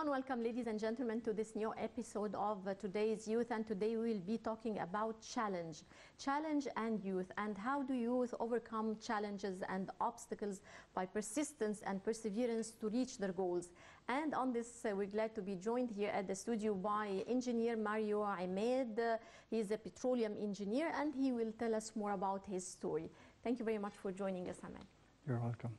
and welcome, ladies and gentlemen, to this new episode of Today's Youth. And today we will be talking about challenge and youth, and how do youth overcome challenges and obstacles by persistence and perseverance to reach their goals. And on this, we're glad to be joined here at the studio by engineer Mario Ahmed. He is a petroleum engineer, and he will tell us more about his story. Thank you very much for joining us, Ahmed. You're welcome.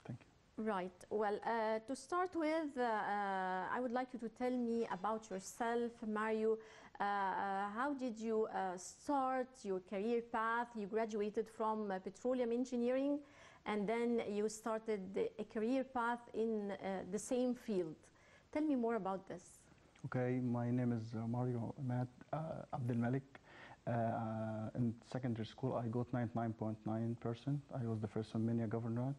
Thank you. Right. Well, to start with, I would like you to tell me about yourself, Mario. How did you start your career path? You graduated from petroleum engineering, and then you started a career path in the same field. Tell me more about this. Okay, my name is Mario Ahmed Abdel Malik. In secondary school, I got 99.9%. I was the first in Minya Governorate.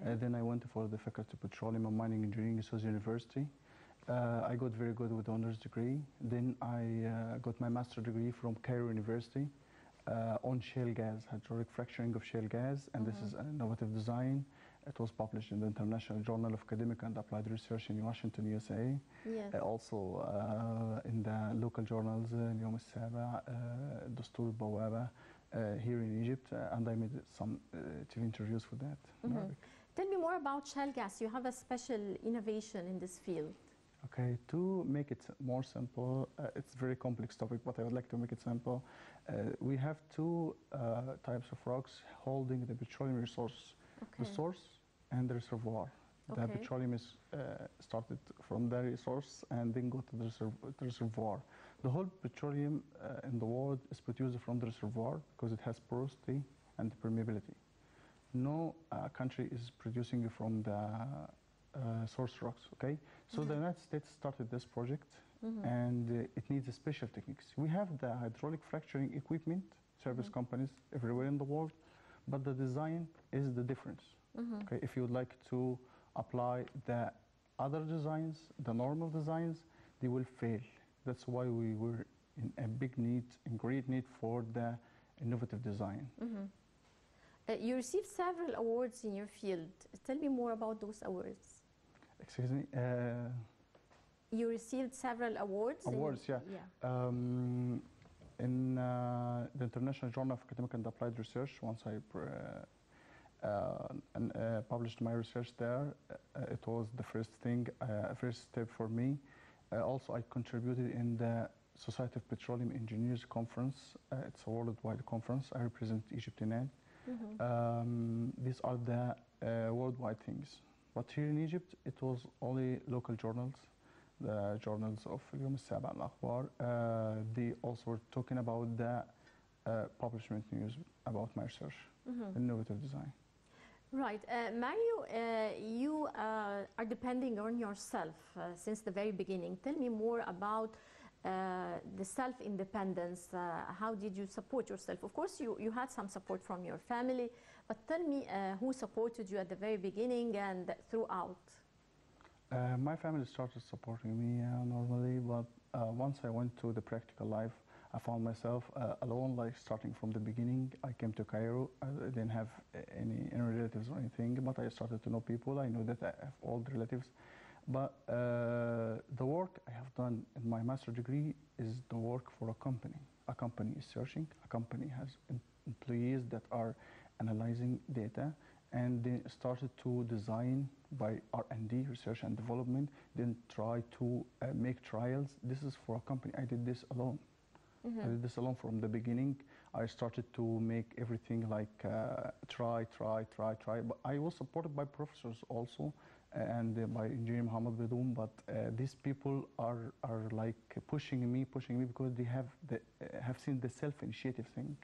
Okay. Then I went for the Faculty of Petroleum and Mining Engineering at SOAS University. I got very good with the honors degree. Then I got my master's degree from Cairo University on shale gas, hydraulic fracturing of shale gas, and this is an innovative design. It was published in the International Journal of Academic and Applied Research in Washington, USA. Yes. Also in the local journals, اليوم السابع, دستور البوابة, here in Egypt, and I made some TV interviews for that. Tell me more about shale gas. You have a special innovation in this field. Okay, to make it more simple, it's a very complex topic, but I would like to make it simple. We have two types of rocks holding the petroleum resource, the source and the reservoir. The petroleum is started from the resource and then go to the reservoir. The whole petroleum in the world is produced from the reservoir because it has porosity and permeability. No country is producing from the source rocks, okay? So the United States started this project and it needs special techniques. We have the hydraulic fracturing equipment, service companies everywhere in the world, but the design is the difference. Okay, if you would like to apply the other designs, the normal designs, they will fail. That's why we were in a big need, in great need for the innovative design. You received several awards in your field. Tell me more about those awards. Excuse me? You received several awards? Awards, yeah. In the International Journal of Academic and Applied Research, once I published my research there, it was the first thing, first step for me. Also, I contributed in the Society of Petroleum Engineers Conference. It's a worldwide conference. I represent Egypt in it. These are the worldwide things. But here in Egypt, it was only local journals, the journals of اليوم السابع الأخبار. They also were talking about the publishment news about my research, innovative design. Right. Mario, you are depending on yourself since the very beginning. Tell me more about the self-independence. How did you support yourself? Of course, you had some support from your family, but tell me who supported you at the very beginning and throughout. My family started supporting me normally, but once I went to the practical life, I found myself alone, like starting from the beginning. I came to Cairo. I didn't have any relatives or anything, but I started to know people. I know that I have all the relatives. But the work I have done in my master's degree is the work for a company. A company is searching. A company has employees that are analyzing data, and they started to design by R&D, research and development, then try to make trials. This is for a company. I did this alone. I did this alone from the beginning. I started to make everything like try. But I was supported by professors also and by Engineer Mohammed Bidoum. But these people are like pushing me because they have seen the self-initiative thing.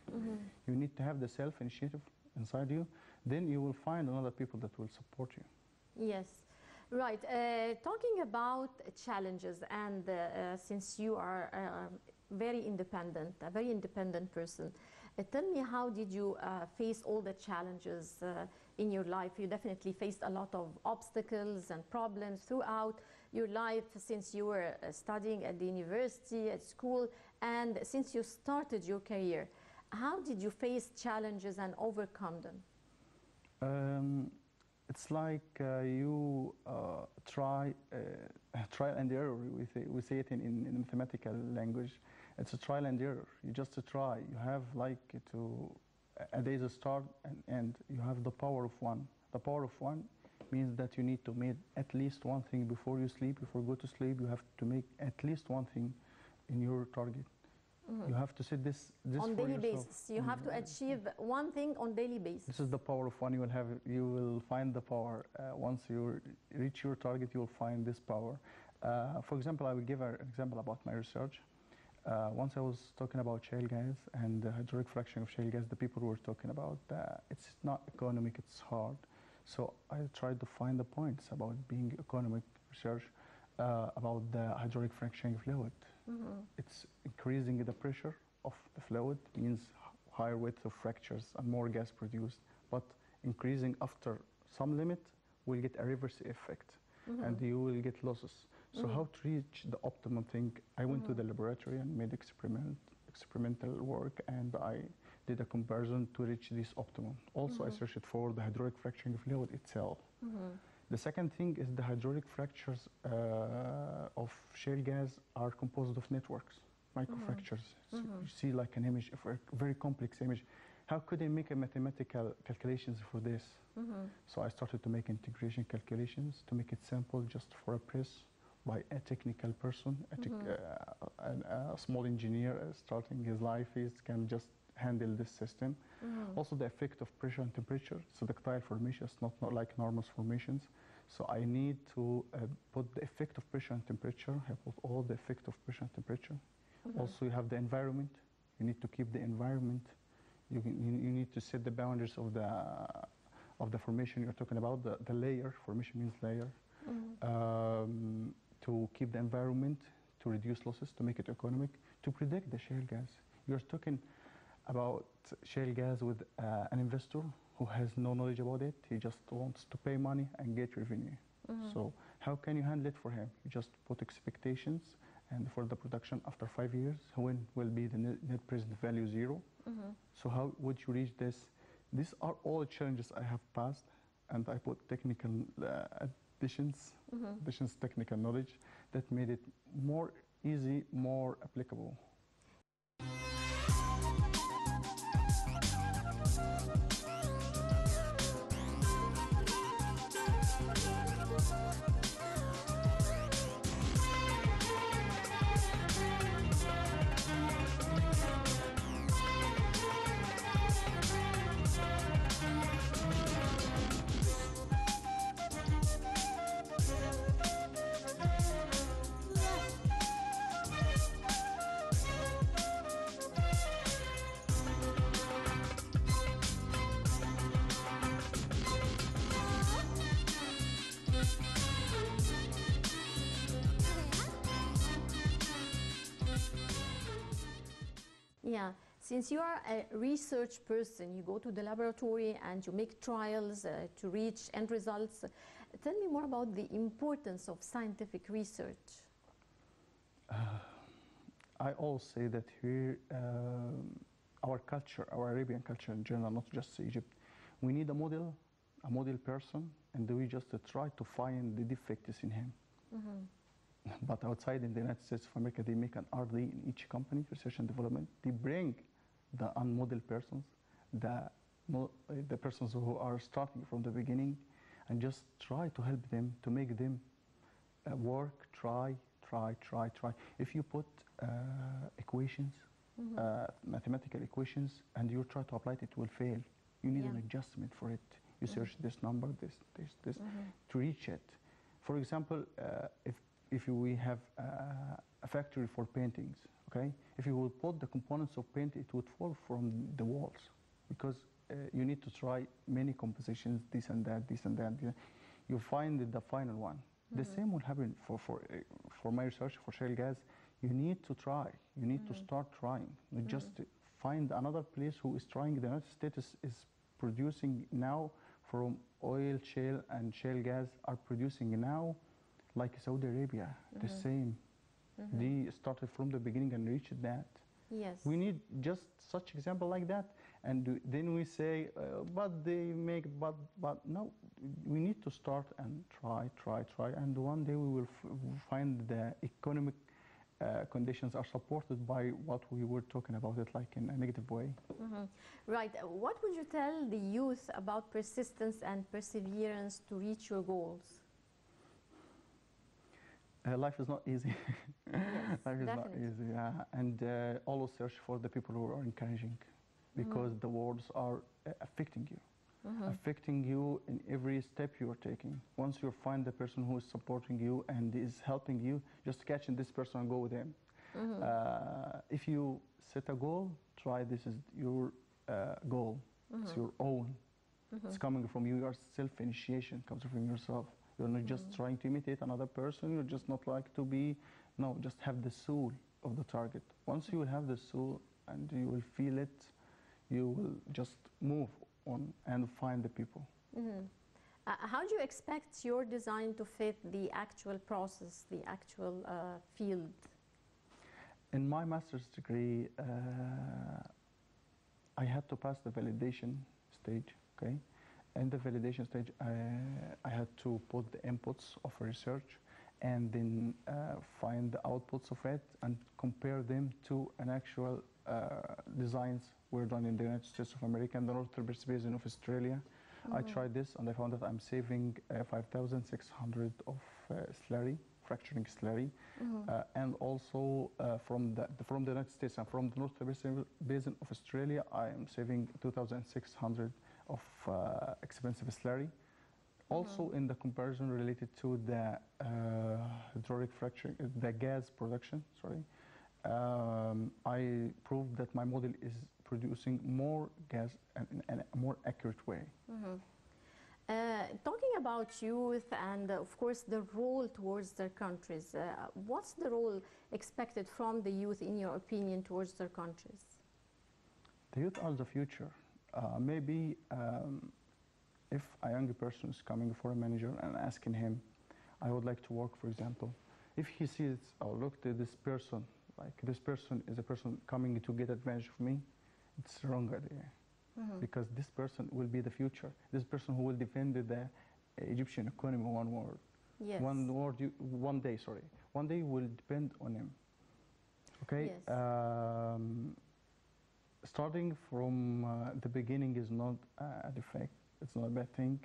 You need to have the self-initiative inside you. Then you will find another people that will support you. Yes. Right. Talking about challenges, and since you are a very independent person, tell me, how did you face all the challenges in your life? You definitely faced a lot of obstacles and problems throughout your life since you were studying at the university, at school, and since you started your career. How did you face challenges and overcome them? It's like you trial and error. We say it in mathematical language. It's a trial and error. You just try. You have like a day is a start and end. You have the power of one. The power of one means that you need to make at least one thing before you sleep. Before you go to sleep, you have to make at least one thing in your target. You have to set this on for daily yourself. basis. You have to achieve one thing on daily basis. This is the power of one. You will find the power. Once you reach your target, you will find this power. For example, I will give an example about my research. Once I was talking about shale gas and the hydraulic fracturing of shale gas, the people were talking about it's not economic, it's hard. So I tried to find the points about being economic research about the hydraulic fracturing fluid. It's increasing the pressure of the fluid, means higher width of fractures and more gas produced. But increasing after some limit will get a reverse effect and you will get losses. So how to reach the optimum thing? I went to the laboratory and made experimental work, and I did a comparison to reach this optimum. Also, I searched for the hydraulic fracturing fluid itself. The second thing is the hydraulic fractures of shale gas are composed of networks, microfractures. So you see like an image, a very complex image. How could I make a mathematical calculations for this? So I started to make integration calculations to make it simple just for a press by a technical person, a small engineer starting his life, he can just handle this system. Also the effect of pressure and temperature, so ductile formation, it's not like normal formations. So I need to put the effect of pressure and temperature, I put all the effect of pressure and temperature. Also you have the environment, you need to keep the environment. You need to set the boundaries of the formation you're talking about, the layer, formation means layer. To keep the environment, to reduce losses, to make it economic, to predict the shale gas. You're talking about shale gas with an investor who has no knowledge about it. He just wants to pay money and get revenue. So how can you handle it for him? You just put expectations, and for the production after 5 years, when will be the net present value zero? So how would you reach this? These are all challenges I have passed, and I put technical additions, technical knowledge that made it more easy, more applicable. Yeah, since you are a research person, you go to the laboratory and you make trials to reach end results. Tell me more about the importance of scientific research. I always say that here, our culture, our Arabian culture in general, not just Egypt, we need a model person, and we just try to find the defects in him. But outside in the United States of America, they make an R&D in each company, research and development. They bring the unmodeled persons, the persons who are starting from the beginning, and just try to help them, to make them work, try. If you put equations, mathematical equations, and you try to apply it, it will fail. You need an adjustment for it. You search this number, this, to reach it. For example, if we have a factory for paintings, okay? If you will put the components of paint, it would fall from the walls, because you need to try many compositions, this and that. You find the final one. The same will happen for my research for shale gas. You need to try. You need to start trying. You just find another place who is trying. The United States is producing now from oil, shale, and shale gas are producing now, like Saudi Arabia, the same. They started from the beginning and reached that. Yes. We need just such example like that, and then we say, but they make, but no, we need to start and try, and one day we will find the economic conditions are supported by what we were talking about it, like in a negative way. Right. What would you tell the youth about persistence and perseverance to reach your goals? Life is not easy. Yes, Life is not definitely. easy, yeah. And always search for the people who are encouraging, because the words are affecting you. Affecting you in every step you are taking. Once you find the person who is supporting you and is helping you, just catching this person and go with them. If you set a goal, try this is your goal. It's your own. It's coming from you. Your self-initiation comes from yourself. You're not just trying to imitate another person. You're just not like to be, no, just have the soul of the target. Once you will have the soul and you will feel it, you will just move on and find the people. How do you expect your design to fit the actual process, the actual field? In my master's degree, I had to pass the validation stage, okay? In the validation stage, I had to put the inputs of research and then find the outputs of it and compare them to an actual designs were done in the United States of America and the Northern Basin of Australia. I tried this and I found that I'm saving 5,600 of slurry, fracturing slurry, and also from the United States and from the Northern Basin of Australia, I am saving 2,600 of expensive slurry. Also in the comparison related to the hydraulic fracturing, the gas production, sorry, I proved that my model is producing more gas in a more accurate way. Talking about youth and of course the role towards their countries, what's the role expected from the youth in your opinion towards their countries? The youth are the future. Maybe if a young person is coming for a manager and asking him, I would like to work, for example, if he sees, oh, look to this person, like this person is a person coming to get advantage of me, it's a wrong idea. Because this person will be the future. This person who will defend the Egyptian economy, one word. Yes. One day will depend on him. Okay? Yes. Starting from the beginning is not a defect. It's not a bad thing.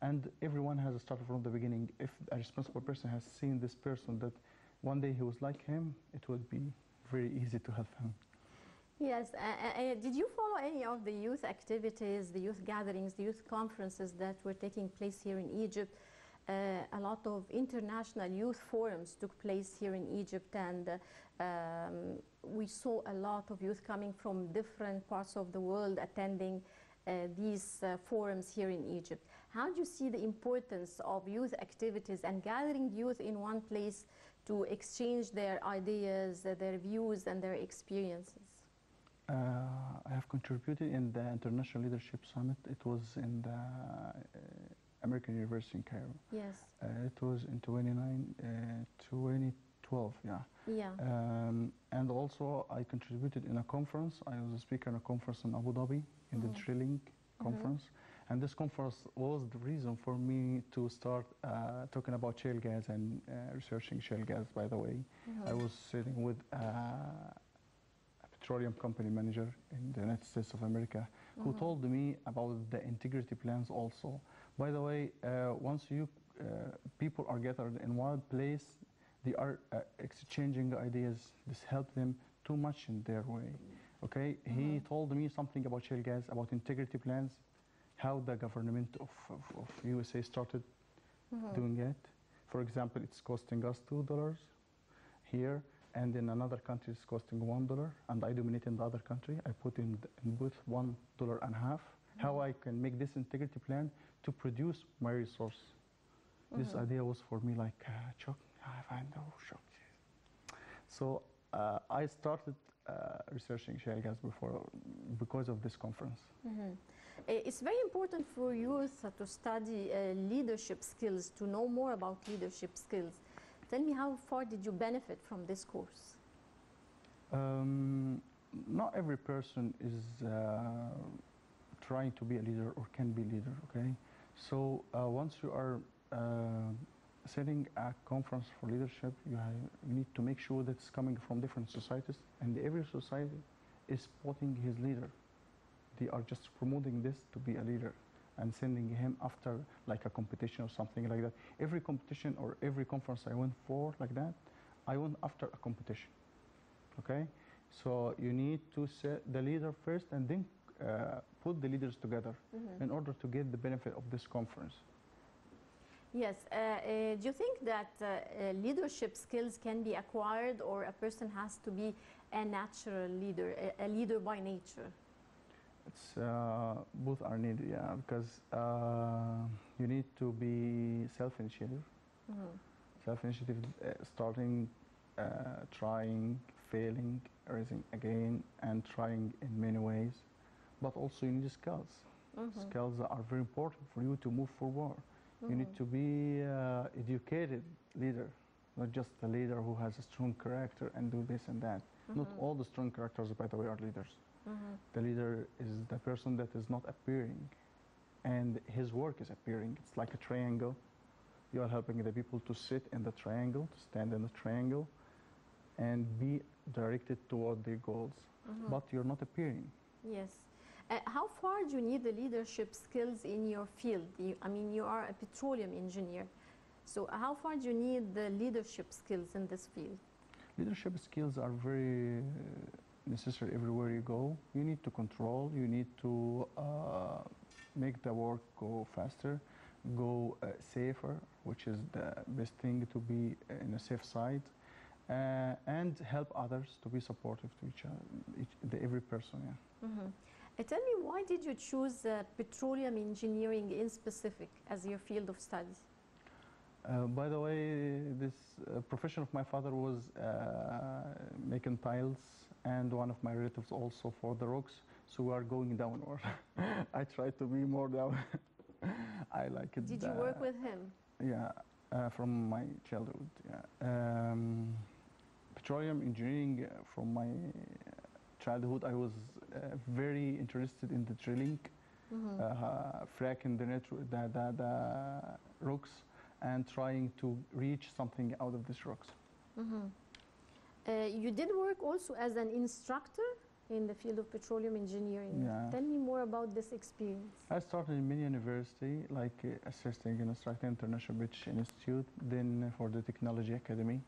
And everyone has started from the beginning. If a responsible person has seen this person that one day he was like him, it would be very easy to help him. Yes. Did you follow any of the youth activities, the youth gatherings, the youth conferences that were taking place here in Egypt? A lot of international youth forums took place here in Egypt, and we saw a lot of youth coming from different parts of the world attending these forums here in Egypt. How do you see the importance of youth activities and gathering youth in one place to exchange their ideas, their views, and their experiences? I have contributed in the International Leadership Summit. It was in the American University in Cairo. Yes. It was in 2012, yeah. Yeah. And also I contributed in a conference. I was a speaker in a conference in Abu Dhabi, in the drilling conference. And this conference was the reason for me to start talking about shale gas and researching shale gas, by the way. I was sitting with petroleum company manager in the United States of America who told me about the integrity plans also. By the way, once people are gathered in one place, they are exchanging ideas. This helped them too much in their way. Okay, he told me something about shale gas, about integrity plans, how the government of USA started doing it. For example, it's costing us $2 here, and in another country it's costing $1, and I dominate in the other country. I put in both $1.50. How I can make this integrity plan to produce my resource. This idea was for me like shock. I find shock. So I started researching shale gas because of this conference. It's very important for youth to study leadership skills, to know more about leadership skills. Tell me, how far did you benefit from this course? Um, Not every person is trying to be a leader or can be leader. Okay, so once you are setting a conference for leadership, you need to make sure that it's coming from different societies, and every society is supporting his leader. They are just promoting this to be a leader and sending him after like a competition or something like that. Every competition or every conference I went for like that, I went after a competition. Okay, so you need to set the leader first and then put the leaders together in order to get the benefit of this conference. Yes. Do you think that leadership skills can be acquired, or a person has to be a natural leader, a leader by nature? It's both are needed, yeah, because you need to be self-initiative. Self-initiative, starting, trying, failing, raising again, and trying in many ways. But also you need skills. Skills are very important for you to move forward. You need to be educated leader, not just a leader who has a strong character and do this and that. Not all the strong characters, by the way, are leaders. The leader is the person that is not appearing, and his work is appearing. It's like a triangle. You are helping the people to sit in the triangle, to stand in the triangle, and be directed toward their goals. But you're not appearing. Yes. How far do you need the leadership skills in your field? I mean, you are a petroleum engineer. So how far do you need the leadership skills in this field? Leadership skills are very necessary everywhere you go. You need to control, you need to make the work go faster, go safer, which is the best thing, to be in a safe side, and help others to be supportive to each other, every person. Yeah. Tell me, why did you choose petroleum engineering in specific as your field of studies? By the way, this profession of my father was making tiles, and one of my relatives also for the rocks, so we are going downward. I try to be more down. I like it. Did you work with him? Yeah, from my childhood. Yeah. Petroleum engineering from my childhood, I was very interested in the drilling, fracking the rocks, and trying to reach something out of these rocks. You did work also as an instructor in the field of petroleum engineering. Yeah. Tell me more about this experience. I started in Mini University, like assisting an instructor, International British Institute, then for the Technology Academy.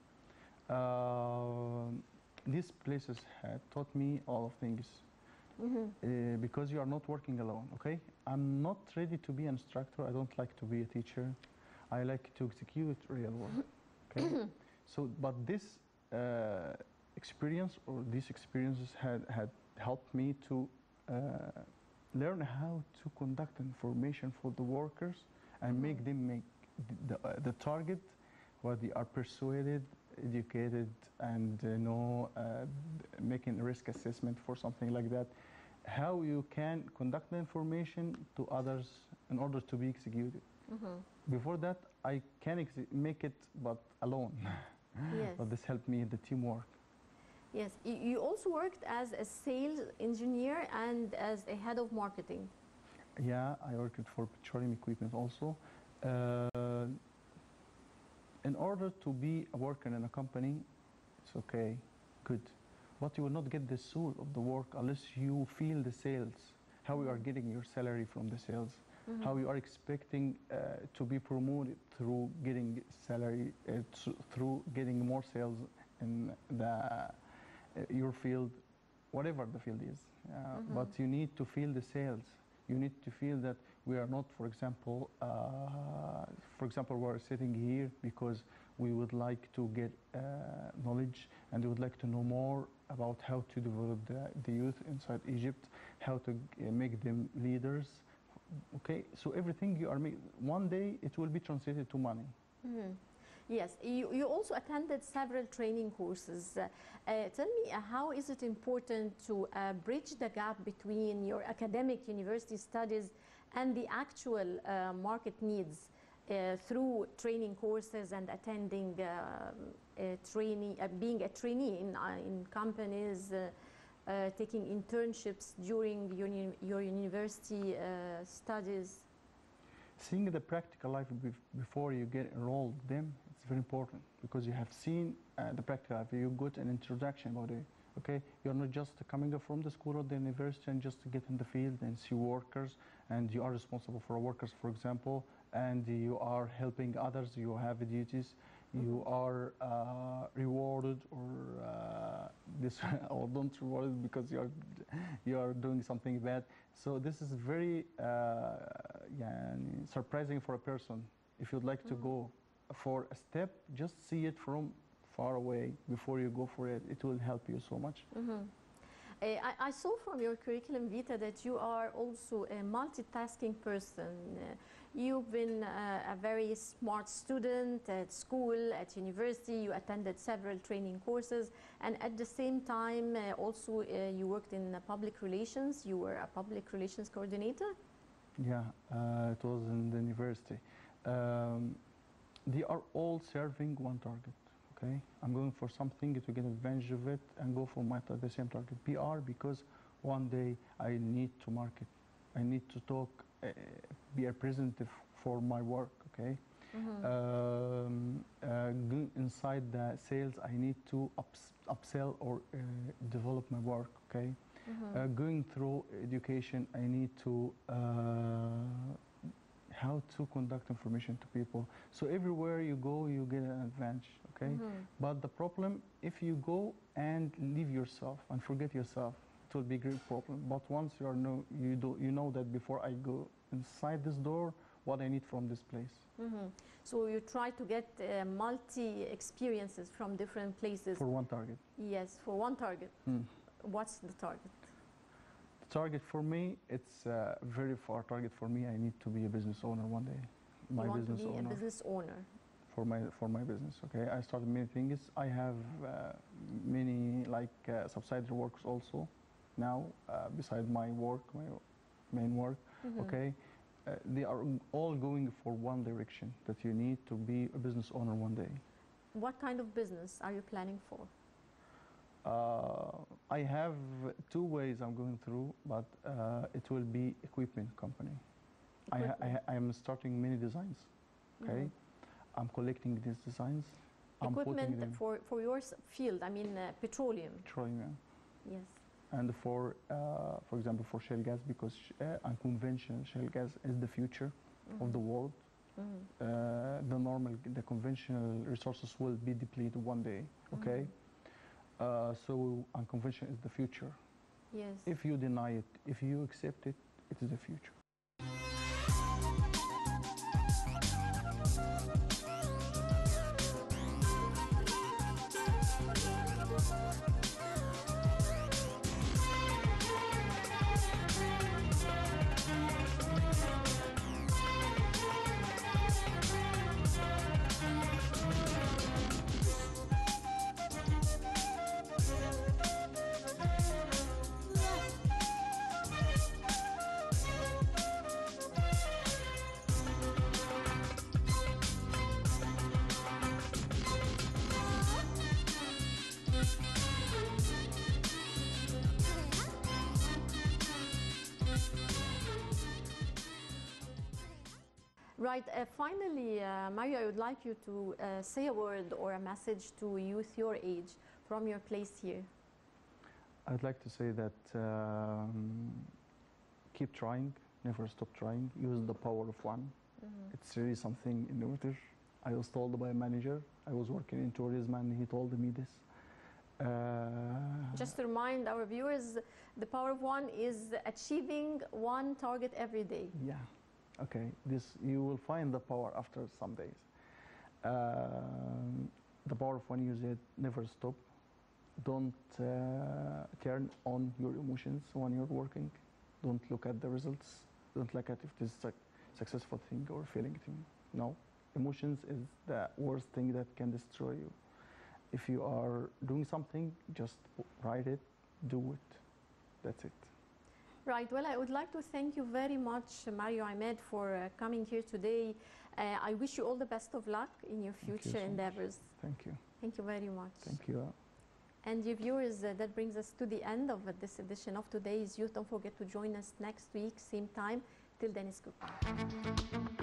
These places had taught me all of things. Because you are not working alone, okay? I'm not ready to be an instructor. I don't like to be a teacher. I like to execute real work, okay? So, but this experience, or these experiences had helped me to learn how to conduct information for the workers and make them make the target where they are persuaded, educated, and making a risk assessment for something like that. How you can conduct the information to others in order to be executed. Before that, I can make it, but alone. Yes. But this helped me in the teamwork. Yes. You also worked as a sales engineer and as a head of marketing. Yeah, I worked for petroleum equipment also. In order to be a worker in a company, it's okay, good. But you will not get the soul of the work unless you feel the sales, how you are getting your salary from the sales, how you are expecting to be promoted through getting salary, through getting more sales in your field, whatever the field is. But you need to feel the sales. You need to feel that we are not, for example, we're sitting here because we would like to get knowledge, and we would like to know more about how to develop the youth inside Egypt, how to make them leaders. Okay, so everything you are making, one day it will be translated to money. Yes, you also attended several training courses. Tell me, how is it important to bridge the gap between your academic university studies and the actual market needs? through training courses and attending being a trainee in companies, taking internships during your university studies? Seeing the practical life before you get enrolled them, it's very important because you have seen the practical life. You got an introduction about it. Okay, you're not just coming up from the school or the university and just to get in the field and see workers, and you are responsible for workers, for example, and you are helping others. You have duties. You are rewarded or this or don't rewarded because you are doing something bad. So this is very surprising for a person. If you'd like to go for a step, just see it from far away before you go for it. It will help you so much. I saw from your curriculum vitae that you are also a multitasking person. You've been a very smart student at school, at university. You attended several training courses, and at the same time, also you worked in public relations. You were a public relations coordinator. Yeah, it was in the university. They are all serving one target. Okay, I'm going for something to get advantage of it and go for the same target. PR, because one day I need to market, I need to talk, be a representative for my work. Okay, inside the sales, I need to upsell or develop my work. Okay, going through education, I need to how to conduct information to people. So everywhere you go, you get an advantage, okay? But the problem, if you go and leave yourself and forget yourself, it will be a great problem. But once you know that before I go inside this door, what I need from this place. So you try to get multi-experiences from different places. For one target. Yes, for one target. What's the target? Target for me, it's a very far target for me. I need to be a business owner one day. You want to be a business owner? For my business, okay. I started many things. I have many subsidiary works also now beside my work, my main work. Okay, they are all going for one direction, that you need to be a business owner one day. What kind of business are you planning for? I have two ways I'm going through, but it will be equipment company. I am starting many designs, okay? I'm collecting these designs. Equipment for your field, I mean petroleum. Petroleum. Yes. And for example, for shale gas, because unconventional shale gas is the future of the world. The conventional resources will be depleted one day, okay? So unconventional is the future. Yes. If you deny it, if you accept it, it is the future. Right. Finally, Mario, I would like you to say a word or a message to youth your age from your place here. I'd like to say that keep trying, never stop trying, use the power of one. It's really something innovative. I was told by a manager, I was working in tourism and he told me this. Just to remind our viewers, the power of one is achieving one target every day. Yeah. Okay, you will find the power after some days. The power of one, use it, never stop. Don't turn on your emotions when you're working. Don't look at the results. Don't look at if this is a successful thing or failing thing. No, emotions is the worst thing that can destroy you. If you are doing something, just write it, do it. That's it. Right. Well, I would like to thank you very much, Mario Ahmed, for coming here today. I wish you all the best of luck in your Thank you future so much. endeavors. Thank you. Thank you very much. Thank you. And dear viewers, that brings us to the end of this edition of Today's Youth. Don't forget to join us next week, same time. Till then, it's goodbye.